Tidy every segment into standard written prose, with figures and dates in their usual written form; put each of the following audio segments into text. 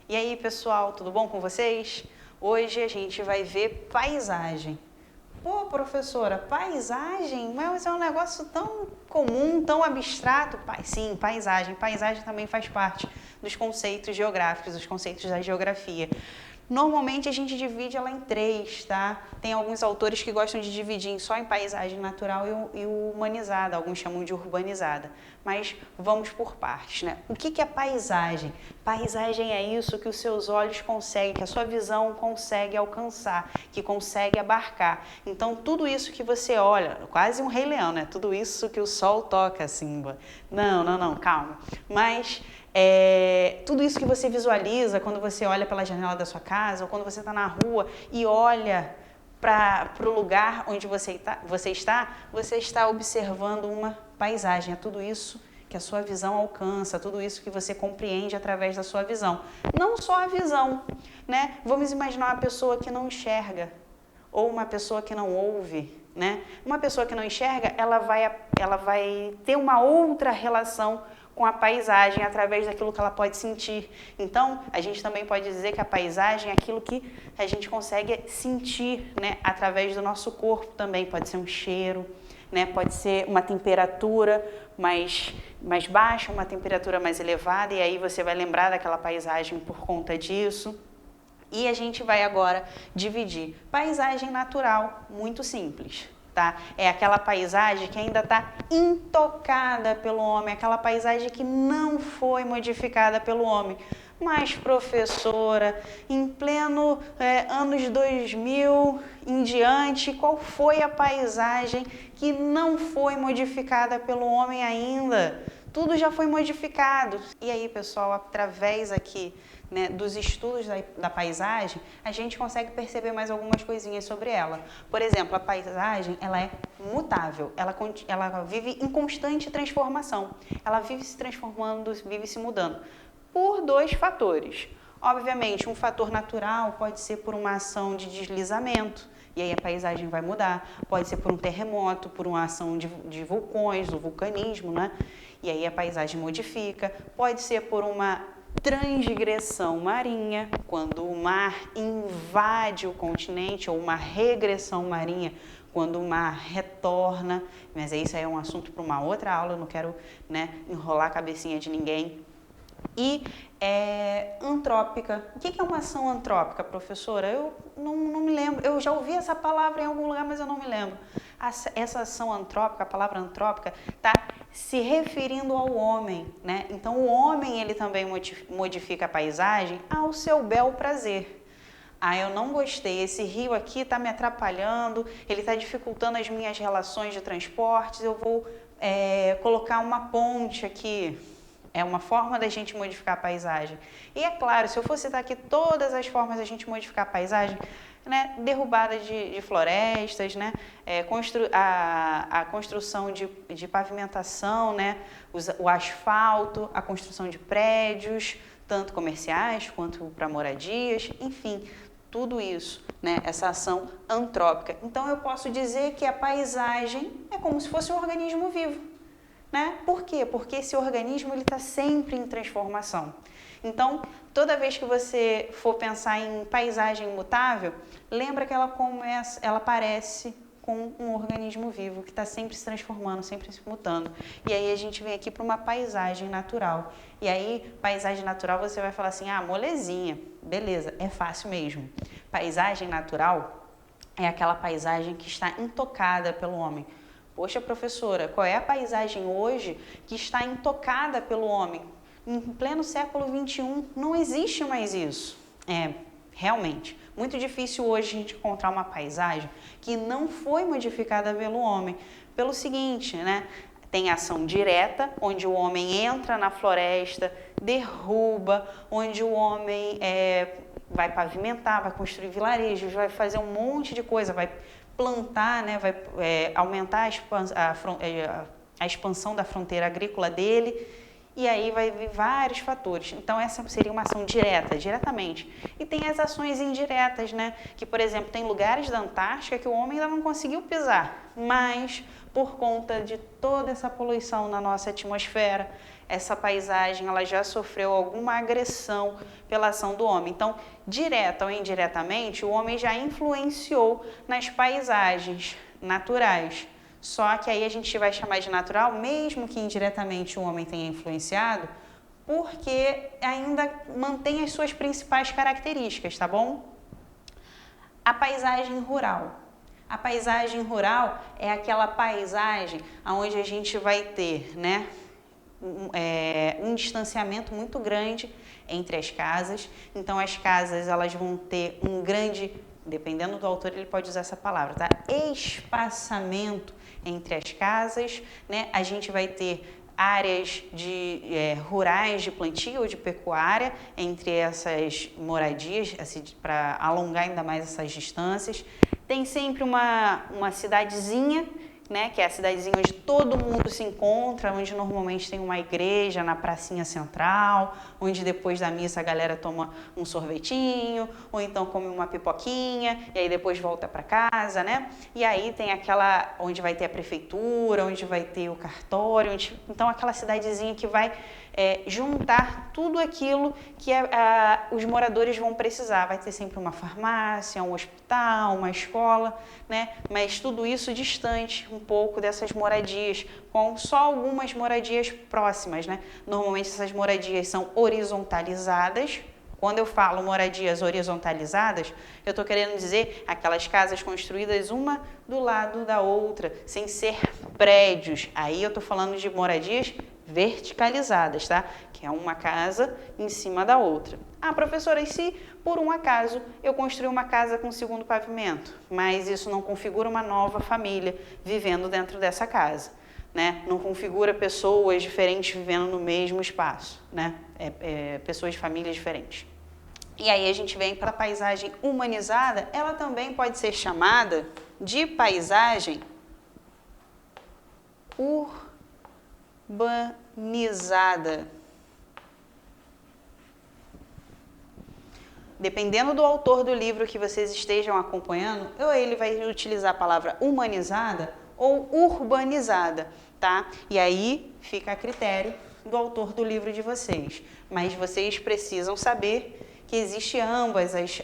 E aí, pessoal, tudo bom com vocês? Hoje a gente vai ver paisagem. Pô, professora, paisagem? Mas é um negócio tão comum, tão abstrato. Sim, paisagem. Paisagem também faz parte dos conceitos geográficos, dos conceitos da geografia. Normalmente a gente divide ela em três, tá? Tem alguns autores que gostam de dividir só em paisagem natural e humanizada, alguns chamam de urbanizada. Mas vamos por partes, né? O que é paisagem? Paisagem é isso que os seus olhos conseguem, que a sua visão consegue alcançar, que consegue abarcar. Então, tudo isso que você olha, quase um Rei Leão, né? Tudo isso que o sol toca, Simba. Não, calma. Mas tudo isso que você visualiza quando você olha pela janela da sua casa ou quando você está na rua e olha para o lugar onde você está observando uma paisagem. É tudo isso que a sua visão alcança, tudo isso que você compreende através da sua visão. Não só a visão, né? Vamos imaginar uma pessoa que não enxerga ou uma pessoa que não ouve, né? Uma pessoa que não enxerga, ela vai ter uma outra relação com a paisagem através daquilo que ela pode sentir. Então, a gente também pode dizer que a paisagem é aquilo que a gente consegue sentir, né, através do nosso corpo também. Pode ser um cheiro, né, pode ser uma temperatura mais baixa, uma temperatura mais elevada, e aí você vai lembrar daquela paisagem por conta disso. E a gente vai agora dividir paisagem natural, muito simples. Tá? É aquela paisagem que ainda está intocada pelo homem, aquela paisagem que não foi modificada pelo homem. Mas, professora, em pleno anos 2000 em diante, qual foi a paisagem que não foi modificada pelo homem ainda? Tudo já foi modificado. E aí, pessoal, através aqui, né, dos estudos da paisagem, a gente consegue perceber mais algumas coisinhas sobre ela. Por exemplo, a paisagem, ela é mutável, ela vive em constante transformação. Ela vive se transformando, vive se mudando por dois fatores. Obviamente, um fator natural pode ser por uma ação de deslizamento, e aí a paisagem vai mudar. Pode ser por um terremoto, por uma ação de vulcões, do vulcanismo, né? E aí a paisagem modifica. Pode ser por uma transgressão marinha, quando o mar invade o continente, ou uma regressão marinha, quando o mar retorna. Mas isso aí é um assunto para uma outra aula, eu não quero, né, enrolar a cabecinha de ninguém. E antrópica. O que é uma ação antrópica, professora? Eu não me lembro. Eu já ouvi essa palavra em algum lugar, mas eu não me lembro. Essa ação antrópica, a palavra antrópica, está se referindo ao homem, né? Então, o homem, ele também modifica a paisagem ao seu bel prazer. Ah, eu não gostei, esse rio aqui está me atrapalhando, ele está dificultando as minhas relações de transportes, eu vou colocar uma ponte aqui. É uma forma da gente modificar a paisagem. E é claro, se eu fosse citar aqui todas as formas da gente modificar a paisagem, né, derrubada de florestas, né, a construção de pavimentação, né, o asfalto, a construção de prédios, tanto comerciais quanto para moradias, enfim, tudo isso, né, essa ação antrópica. Então eu posso dizer que a paisagem é como se fosse um organismo vivo. Né? Por quê? Porque esse organismo está sempre em transformação. Então, toda vez que você for pensar em paisagem mutável, lembra que ela parece com um organismo vivo que está sempre se transformando, sempre se mutando. E aí a gente vem aqui para uma paisagem natural. E aí, paisagem natural, você vai falar assim, molezinha, beleza, é fácil mesmo. Paisagem natural é aquela paisagem que está intocada pelo homem. Poxa, professora, qual é a paisagem hoje que está intocada pelo homem? Em pleno século XXI, não existe mais isso. Realmente, muito difícil hoje a gente encontrar uma paisagem que não foi modificada pelo homem. Pelo seguinte, né? Tem ação direta, onde o homem entra na floresta, derruba, onde o homem vai pavimentar, vai construir vilarejos, vai fazer um monte de coisa, vai plantar, né, vai aumentar a expansão da fronteira agrícola dele, e aí vai vir vários fatores. Então, essa seria uma ação direta, diretamente. E tem as ações indiretas, né, que, por exemplo, tem lugares da Antártica que o homem ainda não conseguiu pisar, mas por conta de toda essa poluição na nossa atmosfera, essa paisagem ela já sofreu alguma agressão pela ação do homem. Então, direta ou indiretamente, o homem já influenciou nas paisagens naturais. Só que aí a gente vai chamar de natural, mesmo que indiretamente o homem tenha influenciado, porque ainda mantém as suas principais características, tá bom? A paisagem rural. A paisagem rural é aquela paisagem onde a gente vai ter, né, um distanciamento muito grande entre as casas. Então, as casas elas vão ter um grande, dependendo do autor, ele pode usar essa palavra, tá? Espaçamento entre as casas, né? A gente vai ter áreas rurais de plantio ou de pecuária entre essas moradias, assim, para alongar ainda mais essas distâncias. Tem sempre uma cidadezinha, né, que é a cidadezinha onde todo mundo se encontra, onde normalmente tem uma igreja na pracinha central, onde depois da missa a galera toma um sorvetinho, ou então come uma pipoquinha, e aí depois volta para casa, né? E aí tem aquela, onde vai ter a prefeitura, onde vai ter o cartório, então aquela cidadezinha que vai juntar tudo aquilo que os moradores vão precisar. Vai ter sempre uma farmácia, um hospital, uma escola, né? Mas tudo isso distante um pouco dessas moradias, com só algumas moradias próximas, né? Normalmente essas moradias são horizontalizadas. Quando eu falo moradias horizontalizadas, eu estou querendo dizer aquelas casas construídas uma do lado da outra, sem ser prédios. Aí eu estou falando de moradias verticalizadas, tá? Que é uma casa em cima da outra. Ah, professora, e se por um acaso eu construir uma casa com segundo pavimento, mas isso não configura uma nova família vivendo dentro dessa casa, né? Não configura pessoas diferentes vivendo no mesmo espaço, né? Pessoas de famílias diferentes. E aí a gente vem para a paisagem humanizada, ela também pode ser chamada de paisagem urbanizada. Dependendo do autor do livro que vocês estejam acompanhando, ou ele vai utilizar a palavra humanizada ou urbanizada, tá? E aí fica a critério do autor do livro de vocês. Mas vocês precisam saber que existe ambas as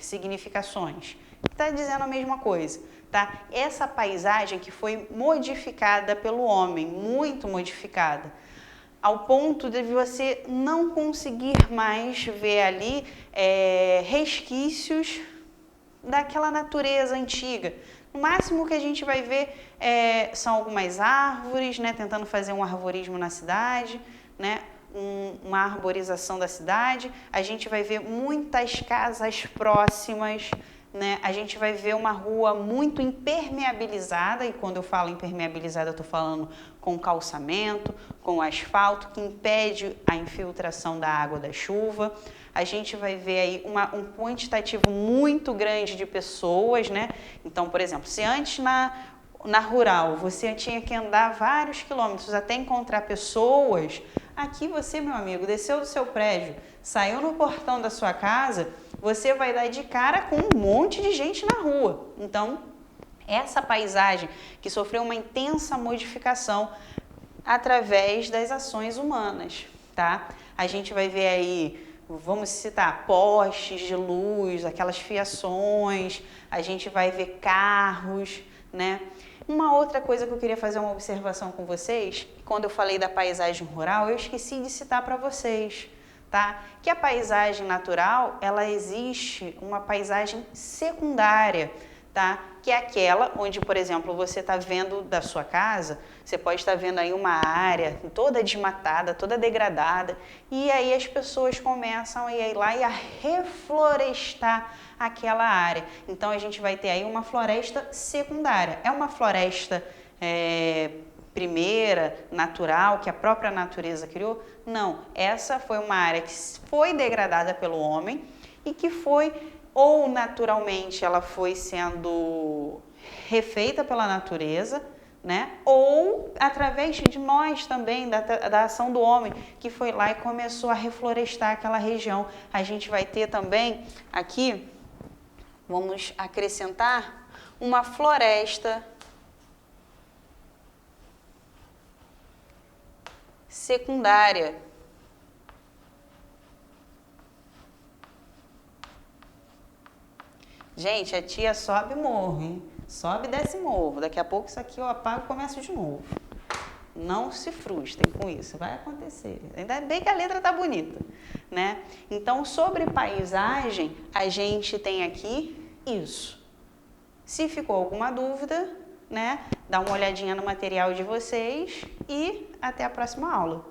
significações. Está dizendo a mesma coisa, tá? Essa paisagem que foi modificada pelo homem, muito modificada, ao ponto de você não conseguir mais ver ali resquícios daquela natureza antiga. No máximo que a gente vai ver são algumas árvores, né, tentando fazer um arvorismo na cidade, né, uma arborização da cidade. A gente vai ver muitas casas próximas, né? A gente vai ver uma rua muito impermeabilizada, e quando eu falo impermeabilizada, eu estou falando com calçamento, com asfalto, que impede a infiltração da água da chuva. A gente vai ver aí um quantitativo muito grande de pessoas, né? Então, por exemplo, se antes na rural você tinha que andar vários quilômetros até encontrar pessoas, aqui você, meu amigo, desceu do seu prédio, saiu no portão da sua casa, você vai dar de cara com um monte de gente na rua. Então, essa paisagem que sofreu uma intensa modificação através das ações humanas, tá? A gente vai ver aí, vamos citar, postes de luz, aquelas fiações, a gente vai ver carros, né? Uma outra coisa que eu queria fazer uma observação com vocês, quando eu falei da paisagem rural, eu esqueci de citar para vocês, tá? Que a paisagem natural, ela existe uma paisagem secundária, tá? Que é aquela onde, por exemplo, você está vendo da sua casa, você pode estar vendo aí uma área toda desmatada, toda degradada, e aí as pessoas começam a ir lá e a reflorestar aquela área. Então a gente vai ter aí uma floresta secundária. É uma floresta primeira, natural, que a própria natureza criou? Não, essa foi uma área que foi degradada pelo homem e que foi, ou naturalmente ela foi sendo refeita pela natureza, né? Ou através de nós também, da ação do homem, que foi lá e começou a reflorestar aquela região. A gente vai ter também aqui, vamos acrescentar, uma floresta secundária. Gente, a tia sobe morro, hein? Sobe e desce morro. Daqui a pouco isso aqui eu apago e começo de novo. Não se frustrem com isso, vai acontecer. Ainda bem que a letra tá bonita, né? Então, sobre paisagem, a gente tem aqui isso. Se ficou alguma dúvida, né? Dá uma olhadinha no material de vocês e até a próxima aula.